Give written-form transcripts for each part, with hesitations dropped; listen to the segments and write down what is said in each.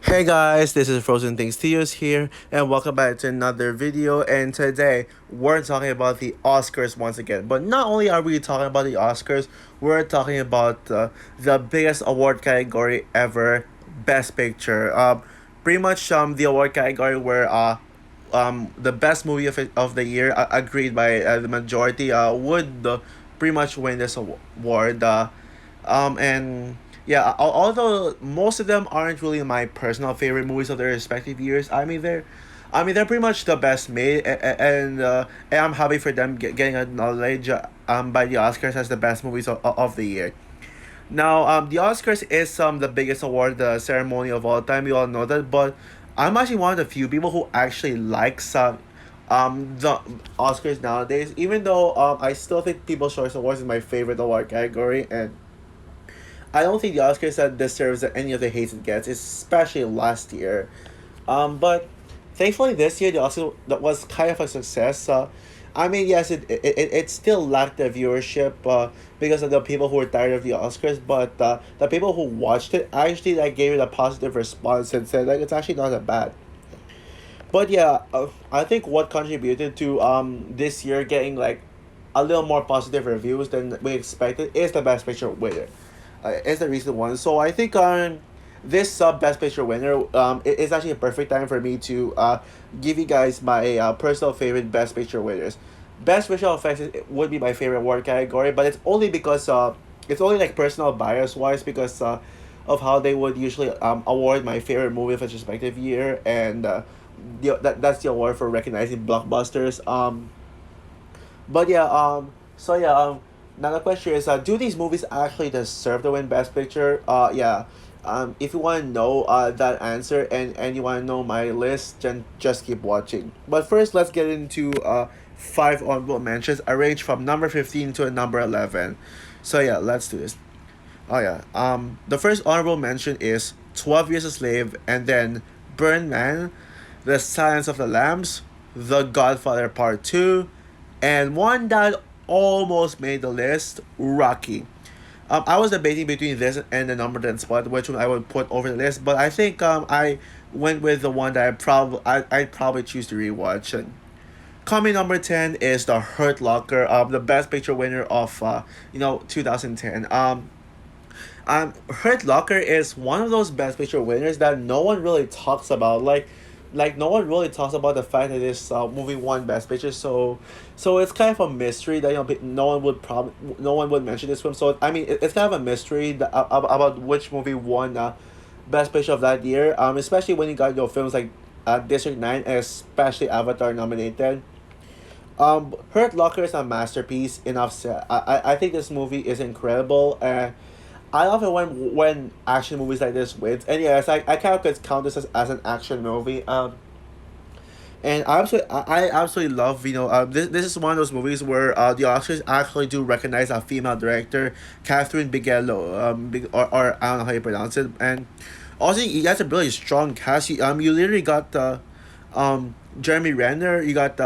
Hey guys, this is Frozen Things Theos here, and welcome back to another video. And today we're talking about the Oscars once again. But not only are we talking about the Oscars, we're talking about the biggest award category ever, Best Picture. Pretty much the award category where the best movie of the year, agreed by the majority, would pretty much win this award. And yeah, although most of them aren't really my personal favorite movies of their respective years, they're pretty much the best made, and I'm happy for them getting acknowledged by the Oscars as the best movies of the year. Now, the Oscars is the biggest award ceremony of all time. We all know that, but I'm actually one of the few people who actually likes the Oscars nowadays. Even though I still think People's Choice Awards is my favorite award category, and I don't think the Oscars that deserves any of the hate it gets, especially last year. But thankfully this year the Oscars that was kind of a success. Yes, it still lacked the viewership because of the people who were tired of the Oscars, but the people who watched it actually gave it a positive response and said it's actually not that bad. But yeah, I think what contributed to this year getting a little more positive reviews than we expected is the Best Picture winner. Is the recent one. So I think this sub Best Picture winner is actually a perfect time for me to give you guys my personal favorite Best Picture winners. Best Visual Effects would be my favorite award category, but it's only because it's only personal bias wise because of how they would usually award my favorite movie of its respective year, and that's the award for recognizing blockbusters. But yeah, now the question is, do these movies actually deserve to win Best Picture? Yeah. If you want to know that answer, and you want to know my list, then just keep watching. But first, let's get into five honorable mentions, arranged from number 15 to number 11. So yeah, let's do this. Oh yeah. The first honorable mention is 12 Years a Slave, and then Burn Man, The Silence of the Lambs, The Godfather Part 2, and one that almost made the list, Rocky. I was debating between this and the number 10 spot, which one I would put over the list, but I think I went with the one that I'd probably choose to rewatch. And coming number 10 is The Hurt Locker, the Best Picture winner of 2010. Hurt Locker is one of those Best Picture winners that no one really talks about. No one really talks about the fact that this movie won Best Picture. So it's kind of a mystery that no one would mention this film. So it's kind of a mystery about which movie won Best Picture of that year. Especially when you got films like District 9, and especially Avatar nominated. Hurt Locker is a masterpiece. Enough said. I think this movie is incredible, and I love it when action movies like this wins. And yes, I kind of could count this as an action movie. And I absolutely love this is one of those movies where the Oscars actually do recognize a female director, Catherine Bigelow, or I don't know how you pronounce it. And also you got a really strong cast. You literally got Jeremy Renner. You got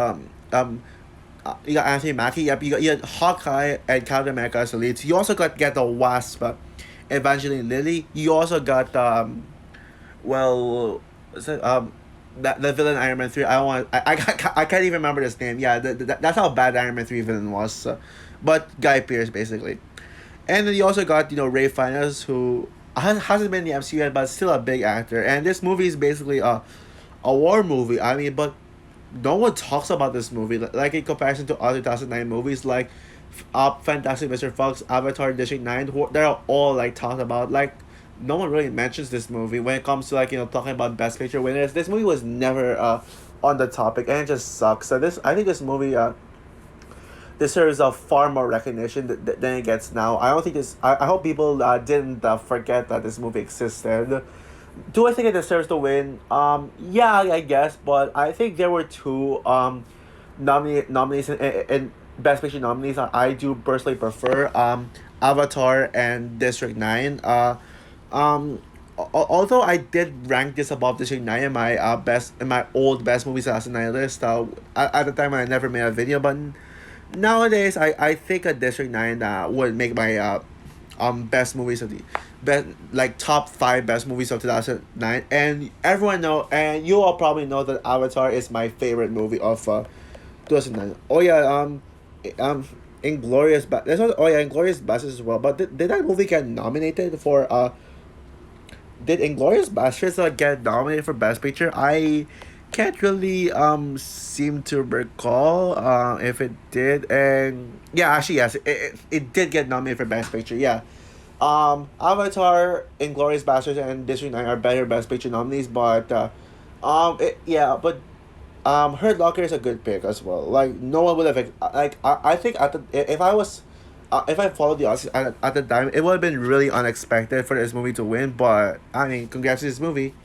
Anthony Mackie. Yep, you got Hawkeye and Captain America as the leads. You also get the Wasp, Evangeline Lilly. You also got well, is it, that the villain Iron Man 3. I don't want. I can't even remember his name. Yeah, that's how bad Iron Man 3 villain was. But Guy Pearce basically, and then you also got Ray Fiennes, who hasn't been in the MCU yet, but still a big actor. And this movie is basically a war movie. But no one talks about this movie in comparison to other 2009 movies like Fantastic Mr. Fox, Avatar, District 9, they're all talked about. No one really mentions this movie when it comes to talking about Best Picture winners. This movie was never on the topic, and it just sucks. So this I think this movie deserves a far more recognition than it gets now. I don't think this. I hope people didn't forget that this movie existed. Do I think it deserves to win? Yeah, I guess, but I think there were two nominees in Best Picture nominees. I do personally prefer Avatar and District 9. Although I did rank this above District 9 in my old best movies 2009 list. At the time I never made a video, but nowadays I think a District 9 would make my best movies of the best, like top five best movies of 2009, and everyone know, and you all probably know that Avatar is my favorite movie of 2009. Oh yeah, um, Inglorious, but there's also, oh yeah, Inglorious Bastards as well. But did that movie get nominated for did Inglorious Bastards get nominated for Best Picture? I can't really seem to recall if it did, and yeah, actually yes, it did get nominated for Best Picture. Yeah, Avatar, Inglorious Bastards, and District 9 are better Best Picture nominees, but yeah, but Hurt Locker is a good pick as well. Like no one would have like I think at the if I was. If I followed the odds at the time, it would have been really unexpected for this movie to win. But I mean, congrats to this movie.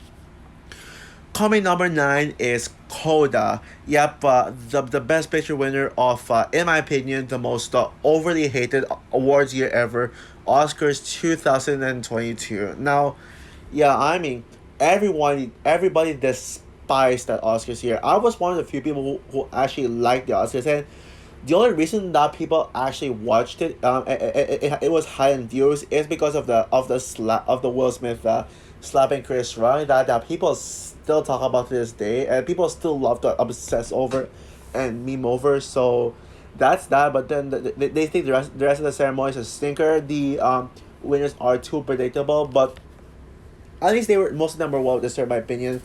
Coming number nine is Coda. Yep, the best picture winner of, in my opinion, the most overly hated awards year ever, Oscars 2022. Now, yeah, I mean, everybody despised that Oscars year. I was one of the few people who actually liked the Oscars, and the only reason that people actually watched it, it was high in views, is because of the Will Smith slapping Chris Rock that people still talk about to this day, and people still love to obsess over, and meme over. So, that's that. But then they think the rest of the ceremony is a stinker. The winners are too predictable, but at least most of them were well deserved, in my opinion.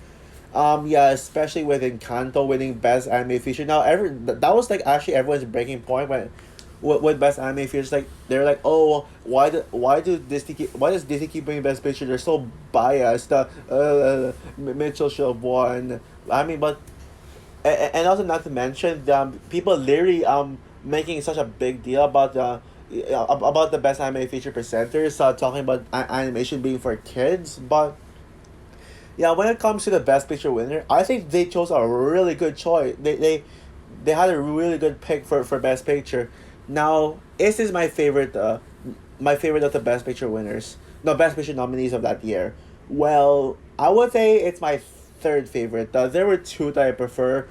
Yeah, especially with Encanto winning Best Anime Feature. Now, that was like actually everyone's breaking point when, with Best Anime Features. Like they're like, oh, why does Disney keep bringing Best Picture? They're so biased. Mitchell should have won. I mean, but and also not to mention people literally making such a big deal about the Best Anime Feature presenters talking about animation being for kids, but yeah, when it comes to the best picture winner, I think they chose a really good choice. They had a really good pick for best picture. Now, this is my favorite of the best picture winners. No, best picture nominees of that year. Well, I would say it's my third favorite. There were two that I prefer.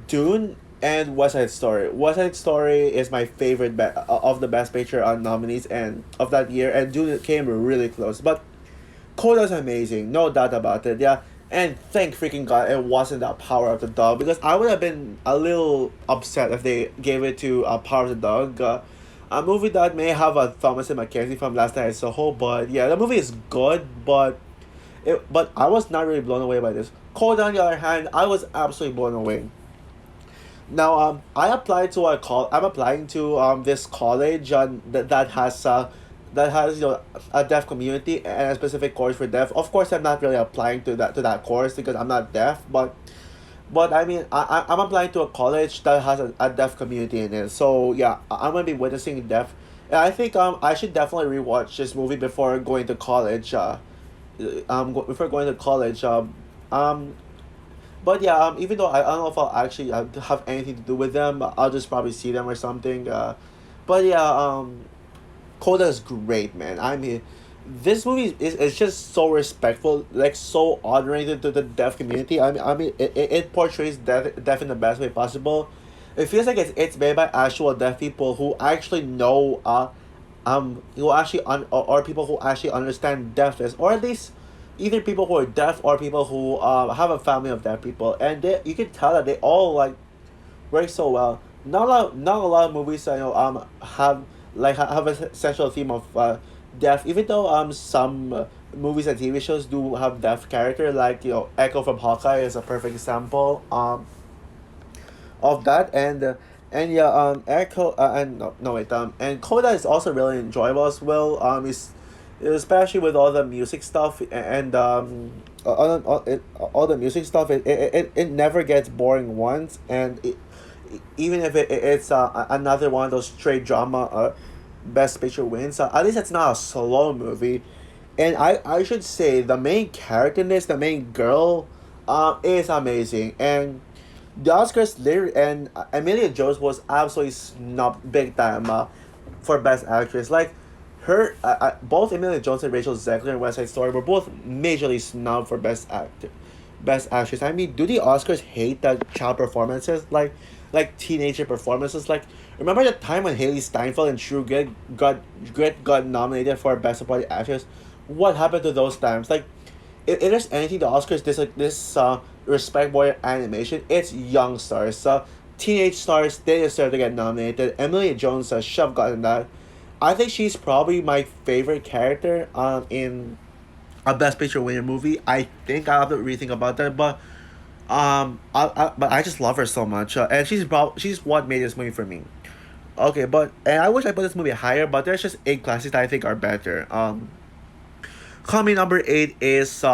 Dune and West Side Story. West Side Story is my favorite of the best picture nominees and of that year, and Dune came really close. But Coda's amazing, no doubt about it. Yeah, and thank freaking God it wasn't the Power of the Dog, because I would have been a little upset if they gave it to Power of the Dog. A movie that may have a Thomas and Mackenzie from Last Night at Soho, but yeah, the movie is good, but I was not really blown away by this. Coda on the other hand, I was absolutely blown away. Now, I applied to a call. I'm applying to this college that has a deaf community and a specific course for deaf. Of course, I'm not really applying to that course because I'm not deaf, but I mean I'm applying to a college that has a deaf community in it. So yeah, I'm gonna be witnessing deaf. And I think I should definitely rewatch this movie before going to college. Before going to college. Um, but yeah, even though I don't know if I'll actually have anything to do with them, I'll just probably see them or something. But yeah, Coda is great, man. I mean, this movie is just so respectful, like so honoring to the deaf community. I mean, it portrays deaf in the best way possible. It feels like it's made by actual deaf people who actually know who actually or people who actually understand deafness, or at least either people who are deaf or people who have a family of deaf people, and you can tell that they all like work so well. Not a lot of movies I know have have a central theme of deaf. Even though some movies and TV shows do have deaf character, like Echo from Hawkeye is a perfect example of that, and yeah, Echo and no wait and Coda is also really enjoyable as well. Is especially with all the music stuff and all the music stuff, it never gets boring once, and even if it's another one of those straight drama best picture wins, at least it's not a slow movie. And I should say the main character in this, the main girl, is amazing. And the Oscars literally, and Emilia Jones was absolutely snubbed big time for best actress. Like both Emilia Jones and Rachel Zegler in West Side Story were both majorly snubbed for best actress. I mean, do the Oscars hate that child performances, like teenager performances? Like, remember the time when Haley Steinfeld and True Grit got nominated for best supporting actress? what happened to those times? Like, if there's anything the Oscars this respect more animation, it's young stars. Teenage stars, they deserve to get nominated. Emily Jones should have gotten that. I think she's probably my favorite character in a Best Picture winner movie. I think I have to rethink about that, but but I just love her so much, and she's what made this movie for me. Okay, but and I wish I put this movie higher, but there's just eight classics that I think are better. Coming number eight is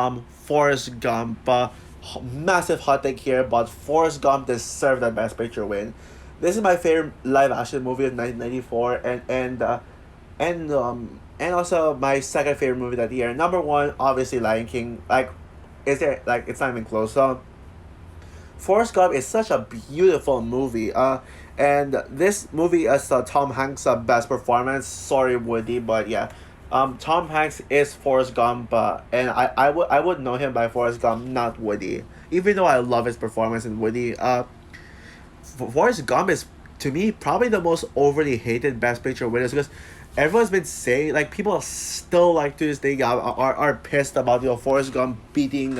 Forrest Gump. Massive hot take here, but Forrest Gump deserved that Best Picture win. This is my favorite live action movie of 1994, and also my second favorite movie that year. Number one, obviously Lion King. Like, is there like it's not even close. So Forrest Gump is such a beautiful movie. And this movie is Tom Hanks' best performance. Sorry, Woody, but yeah, Tom Hanks is Forrest Gump, and I would know him by Forrest Gump, not Woody. Even though I love his performance in Woody, Forrest Gump is to me probably the most overly hated Best Picture winners because everyone's been saying like people still like to this day are pissed about Forrest Gump beating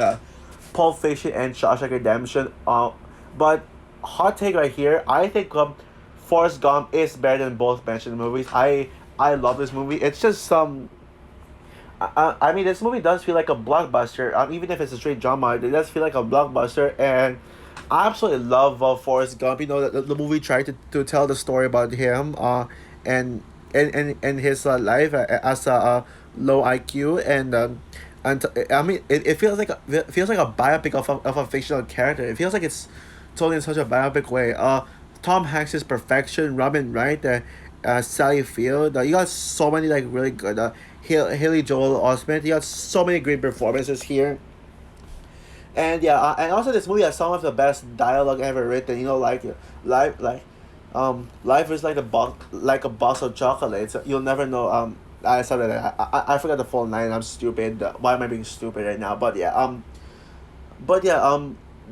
Pulp Fiction and Shawshank Redemption. But hot take right here, I think Forrest Gump is better than both mentioned movies. I love this movie. It's just some. I mean, this movie does feel like a blockbuster. Even if it's a straight drama, it does feel like a blockbuster, and I absolutely love Forrest Gump. You know, the movie tried to tell the story about him, and and his life as a low IQ, I mean, it feels like it feels like a biopic of a fictional character. It feels like it's told in such a biopic way. Tom Hanks is perfection. Robin Wright, Sally Field. You got so many like really good. Haley Joel Osment. You got so many great performances here. And yeah, and also this movie has some of the best dialogue ever written. You know, life is like a box of chocolates. You'll never know. I said that I forgot the full line. I'm stupid. Why am I being stupid right now? But yeah,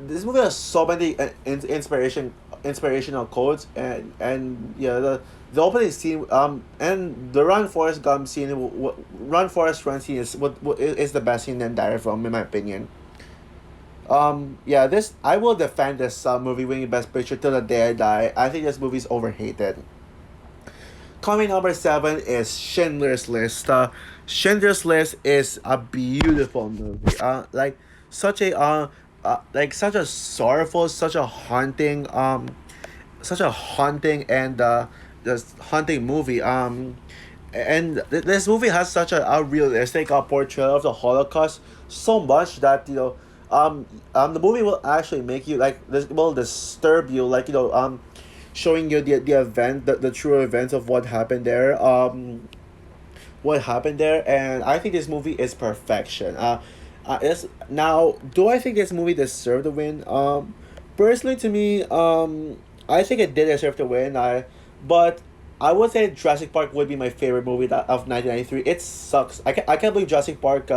this movie has so many inspirational quotes, and yeah, the opening scene and the Run Forest Gump scene, Run Forest Run scene is the best scene in the entire film in my opinion. Yeah, this I will defend this movie winning Best Picture till the day I die. I think this movie's overhated. Coming number seven is Schindler's List. Schindler's List is a beautiful movie. Such a sorrowful, such a haunting and just haunting movie. And this movie has such a realistic portrayal of the Holocaust, so much that the movie will actually make you like this will disturb you, like showing you the event, the true events of what happened there. And I think this movie is perfection. It's now, do I think this movie deserved the win? Personally, to me, I think it did deserve to win. But I would say Jurassic Park would be my favorite movie of 1993. It sucks. I can't believe Jurassic Park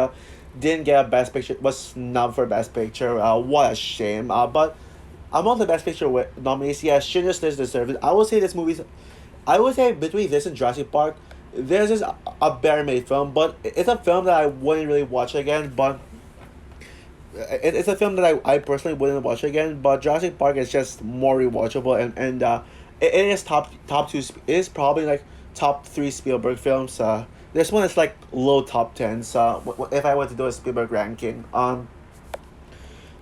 didn't get a Best Picture, was snubbed for Best Picture. What a shame. But among the Best Picture nominees, yeah, Schindler's List deserves it. I would say between this and Jurassic Park, this is a better made film, but it's a film that I wouldn't really watch again. But it's a film that I personally wouldn't watch again. But Jurassic Park is just more rewatchable, and it is top two. It is probably like top three Spielberg films. This one is like low top tens. If I were to do a Spielberg ranking.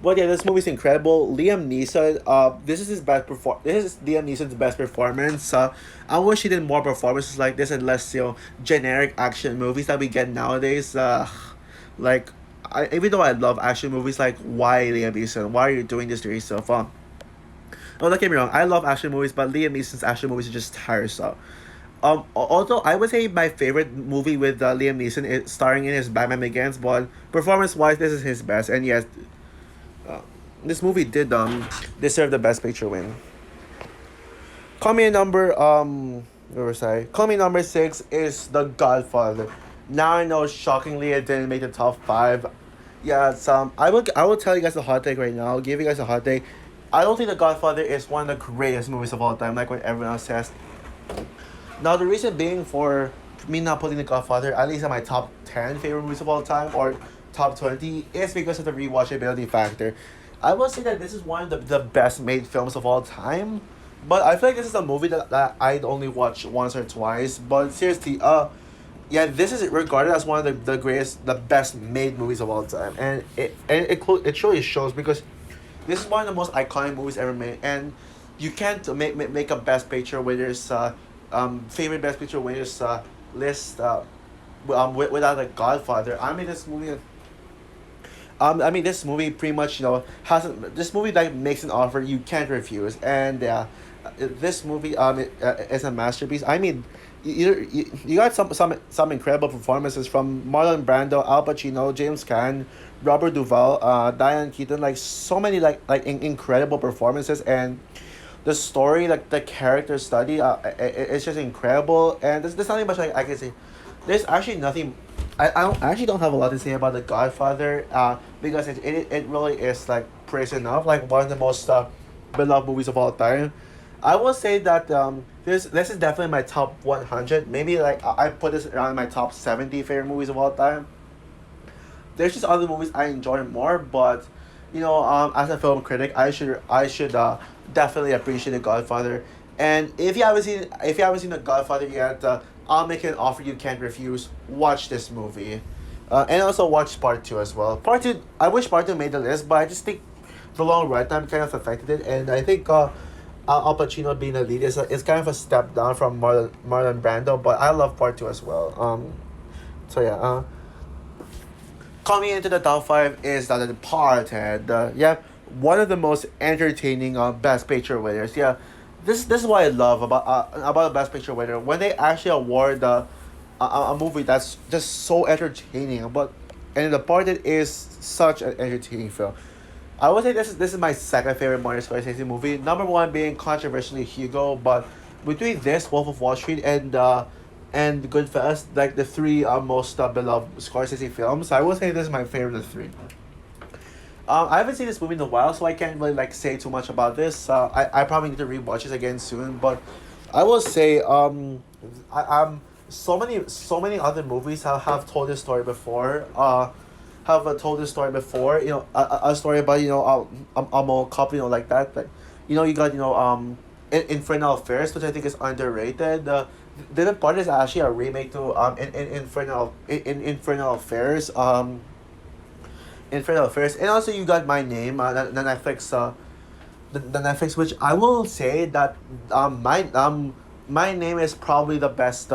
But yeah, this movie's incredible. Liam Neeson, this is Liam Neeson's best performance. I wish he did more performances like this and less generic action movies that we get nowadays. Like even though I love action movies, like why Liam Neeson? Why are you doing this to yourself? Oh, don't get me wrong. I love action movies, but Liam Neeson's action movies are just tiresome. Although I would say my favorite movie with Liam Neeson is starring in his Batman Begins, but performance wise, this is his best. And yes, uh, this movie did deserve the Best Picture win. Coming in number where was I? Coming number six is The Godfather. Now I know, shockingly, it didn't make the top five. Yeah, I will tell you guys a hot take right now. I'll give you guys a hot take. I don't think The Godfather is one of the greatest movies of all time, like what everyone else says. Now the reason being for me not putting The Godfather at least in my top 10 favorite movies of all time or top 20 is because of the rewatchability factor. I will say that this is one of the best made films of all time, but I feel like this is a movie that I'd only watch once or twice. But seriously, yeah, this is regarded as one of the greatest, the best made movies of all time, and it truly shows because this is one of the most iconic movies ever made, and you can't make a best picture winners favorite best picture winners list without a Godfather. I mean, this movie pretty much, hasn't this movie that makes an offer you can't refuse, and this movie is a masterpiece. I mean, you got some incredible performances from Marlon Brando, Al Pacino, James Caan, Robert Duvall, Diane Keaton, like so many incredible performances, and the story, like the character study, it's just incredible, and there's nothing much I can say. There's actually nothing. I actually don't have a lot to say about The Godfather, because it really is like praised enough, like one of the most beloved movies of all time. I will say that this is definitely my top 100. Maybe like I put this around my top 70 favorite movies of all time. There's just other movies I enjoy more, but as a film critic, I should definitely appreciate The Godfather. And if you haven't seen The Godfather yet, I'll make an offer you can't refuse. Watch this movie, and also watch Part Two as well. Part Two, I wish Part Two made the list, but I just think the long runtime kind of affected it, and I think Al Pacino being the lead is kind of a step down from Marlon Brando, but I love Part Two as well. So yeah. Coming into the top five is The Departed. Yeah, one of the most entertaining Best Picture winners. Yeah, this is what I love about a Best Picture winner when they actually award a movie that's just so entertaining. And The Departed is such an entertaining film. I would say this is my second favorite Martin Scorsese movie. Number one being controversially Hugo, but between this, Wolf of Wall Street, and Goodfellas, like the three most beloved Scorsese films, I would say this is my favorite of the three. I haven't seen this movie in a while, so I can't really like say too much about this. I probably need to rewatch this again soon, but I will say so many other movies have told this story before. Have told this story before. A story about a mall cop, like that. Like, you got Infernal Affairs, which I think is underrated. The part is actually a remake to Infernal Affairs. Infernal Affairs, and also you got My Name, the Netflix, the Netflix, which I will say that My Name is probably the best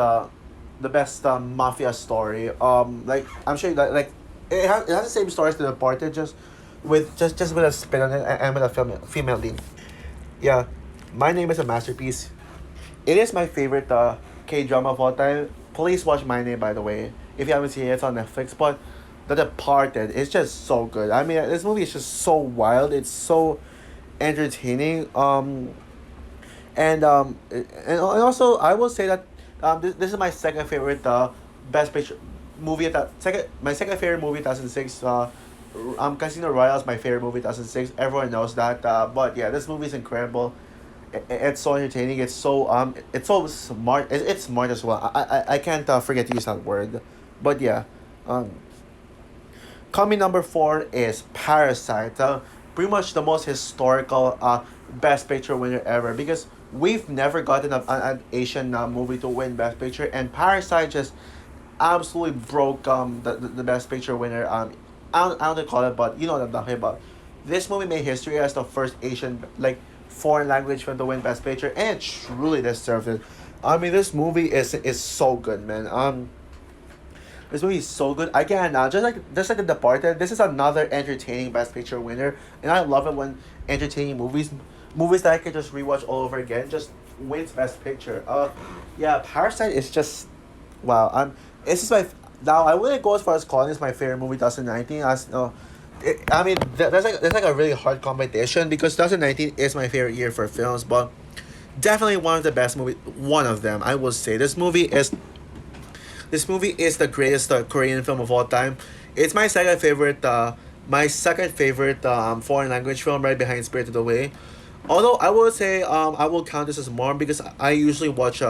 mafia story. Like I'm sure that like it has the same story as The Departed, just with a spin on it, and with a female lead. Yeah, My Name is a masterpiece. It is my favorite K drama of all time. Please watch My Name, by the way. If you haven't seen it, it's on Netflix. But The Departed is just so good. I mean, this movie is just so wild. It's so entertaining. And also I will say that this is my second favorite best picture movie at that second my second favorite movie 2006. Casino Royale is my favorite movie 2006. Everyone knows that. But yeah, this movie is incredible. It's so entertaining. It's so smart. It's smart as well. I can't forget to use that word. But yeah, um, coming number four is Parasite. Pretty much the most historical Best Picture winner ever, because we've never gotten an Asian movie to win Best Picture, and Parasite just absolutely broke the Best Picture winner. I don't call it, but you know what I'm talking about. This movie made history as the first Asian like foreign language film to win Best Picture, and it truly deserved it. I mean, this movie is so good, man. This movie is so good. Again, just like The Departed, this is another entertaining Best Picture winner, and I love it when entertaining movies that I can just rewatch all over again, just wins Best Picture. Yeah, Parasite is just wow. This is my now. I wouldn't go as far as calling this my favorite movie 2019. As I mean, there's like a really hard competition because 2019 is my favorite year for films, but definitely one of the best movie. One of them, I will say. This movie is the greatest Korean film of all time. It's my second favorite. My second favorite foreign language film, right behind Spirited Away. Although I would say I will count this as more because I usually watch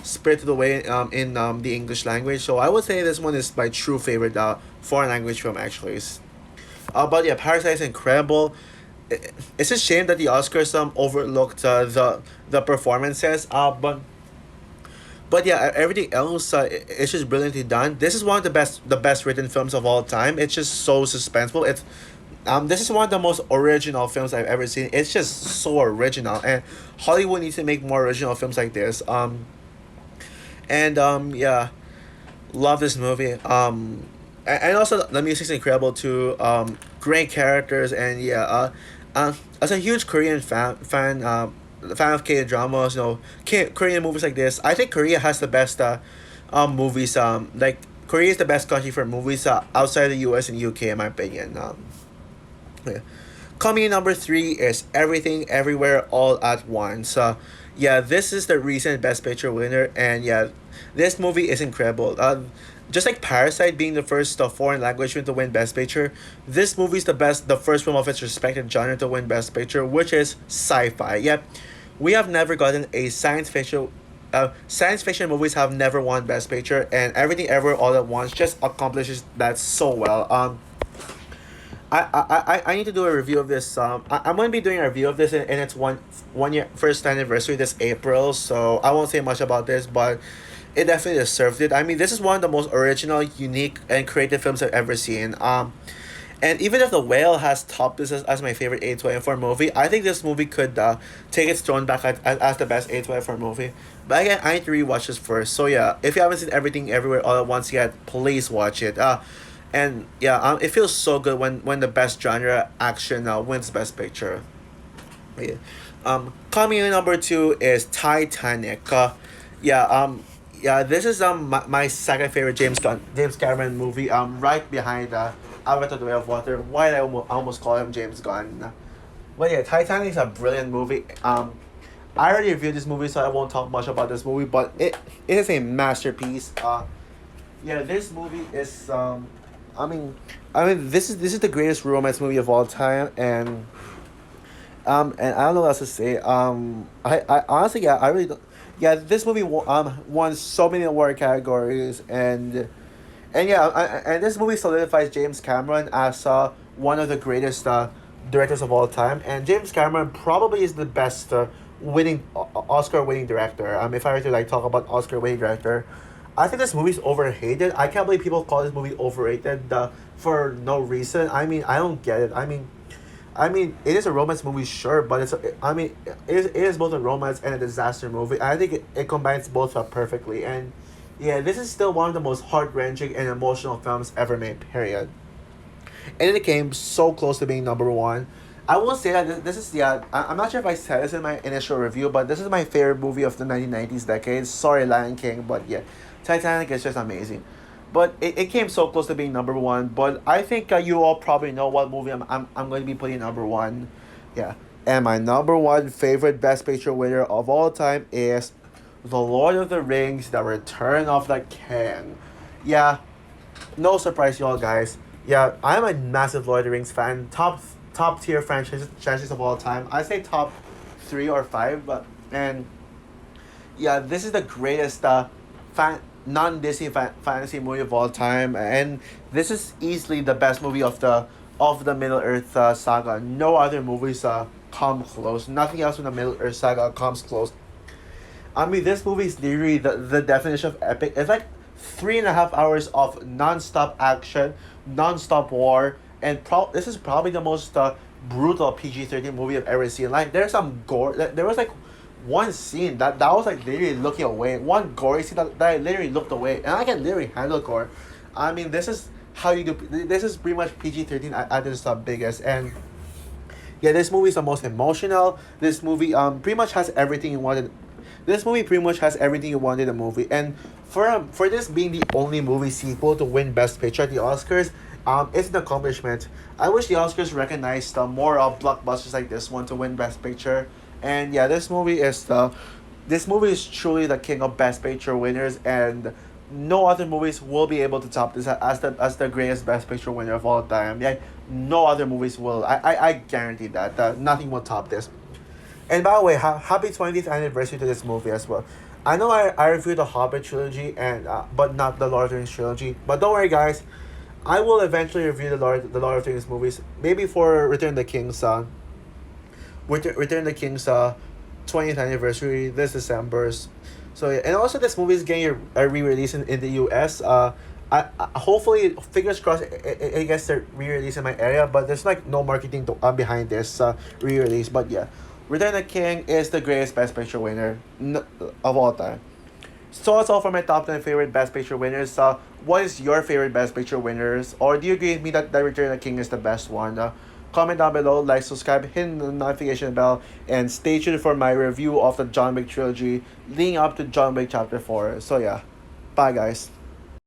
Spirited Away in the English language, so I would say this one is my true favorite foreign language film actually. But yeah, Parasite is incredible. It's a shame that the Oscars overlooked the performances. But yeah, everything else it's just brilliantly done. This is one of the best written films of all time. It's just so suspenseful. It's this is one of the most original films I've ever seen. It's just so original, and Hollywood needs to make more original films like this. And yeah, love this movie. And also the music's incredible too. Great characters, and yeah. As a huge Korean fan of K dramas, Korean movies like this. I think Korea has the best movies. Like Korea is the best country for movies outside the U.S. and U.K. in my opinion. Yeah. Coming in number three is Everything Everywhere All at Once. Yeah, this is the recent Best Picture winner, and yeah, this movie is incredible. Just like Parasite being the first foreign language film to win Best Picture, this movie is the first film of its respective genre to win Best Picture, which is sci-fi. Yep, we have never gotten a science fiction. Science fiction movies have never won Best Picture, and Everything Ever All at Once just accomplishes that so well. I need to do a review of this. I'm going to be doing a review of this in its one year first anniversary this April. So I won't say much about this, but it definitely deserved it. I mean, this is one of the most original, unique, and creative films I've ever seen. And even if The Whale has topped this as my favorite A24 movie, I think this movie could take its throne back as the best A24 movie. But again, I need to rewatch this first. So yeah, if you haven't seen Everything Everywhere All at Once yet, please watch it. And yeah, it feels so good when the best genre action wins Best Picture. Yeah. Coming in number two is Titanic. Yeah. Yeah. This is my second favorite James Cameron movie. Right behind Avatar: The Way of Water. Why did I almost call him James Gunn? But yeah, Titanic is a brilliant movie. I already reviewed this movie, so I won't talk much about this movie. But it is a masterpiece. Yeah, this movie is I mean, this is the greatest romance movie of all time, and I don't know what else to say. I honestly, yeah, I really don't. Yeah, this movie won so many award categories, and yeah, and this movie solidifies James Cameron as one of the greatest directors of all time, and James Cameron probably is the best Oscar winning director. If I were to like talk about Oscar winning director, I think this movie's overhated. I can't believe people call this movie overrated for no reason. I mean, I don't get it. I mean, it is a romance movie, sure, but it is both a romance and a disaster movie. I think it combines both perfectly. And yeah, this is still one of the most heart wrenching and emotional films ever made. Period. And it came so close to being number one. I will say that this is yeah. I'm not sure if I said this in my initial review, but this is my favorite movie of the 1990s decade. Sorry, Lion King, but yeah, Titanic is just amazing. But it came so close to being number one. But I think you all probably know what movie I'm going to be putting number one. Yeah. And my number one favorite Best Picture winner of all time is The Lord of the Rings: The Return of the King. Yeah, no surprise, y'all guys. Yeah, I'm a massive Lord of the Rings fan. Top tier franchises of all time. I say top three or five, but and yeah, this is the greatest non Disney fantasy movie of all time, and this is easily the best movie of the Middle Earth saga. No other movies come close. Nothing else in the Middle Earth saga comes close. I mean, this movie is literally the definition of epic. It's like 3.5 hours of non-stop action, non-stop war, and this is probably the most brutal PG-13 movie I've ever seen. Like, there's some gore. There was like one scene that was like literally looking away. One gory scene that I literally looked away, and I can literally handle gore. I mean, this is how you do. This is pretty much PG-13 at its biggest, and yeah, this movie is the most emotional. This movie pretty much has everything you wanted. This movie pretty much has everything you wanted in a movie, and for this being the only movie sequel to win Best Picture at the Oscars, it's an accomplishment. I wish the Oscars recognized more blockbusters like this one to win Best Picture, and yeah, this movie is truly the king of Best Picture winners, and no other movies will be able to top this as the greatest Best Picture winner of all time. Yeah, no other movies will. I guarantee that. Nothing will top this. And by the way, happy 20th anniversary to this movie as well. I know I reviewed the Hobbit trilogy and but not the Lord of the Rings trilogy. But don't worry, guys. I will eventually review the Lord of the Rings movies. Maybe for Return of the King's Return of the King's 20th anniversary this December. So yeah, and also this movie is getting a re-release in the US. I hopefully, fingers crossed, it gets a re-release in my area, but there's like no marketing behind this re-release. But yeah, Return of the King is the greatest Best Picture winner of all time. So that's all for my top 10 favorite Best Picture winners. What is your favorite Best Picture winners? Or do you agree with me that The Return of the King is the best one? Comment down below, like, subscribe, hit the notification bell, and stay tuned for my review of the John Wick trilogy leading up to John Wick Chapter 4. So yeah, bye guys.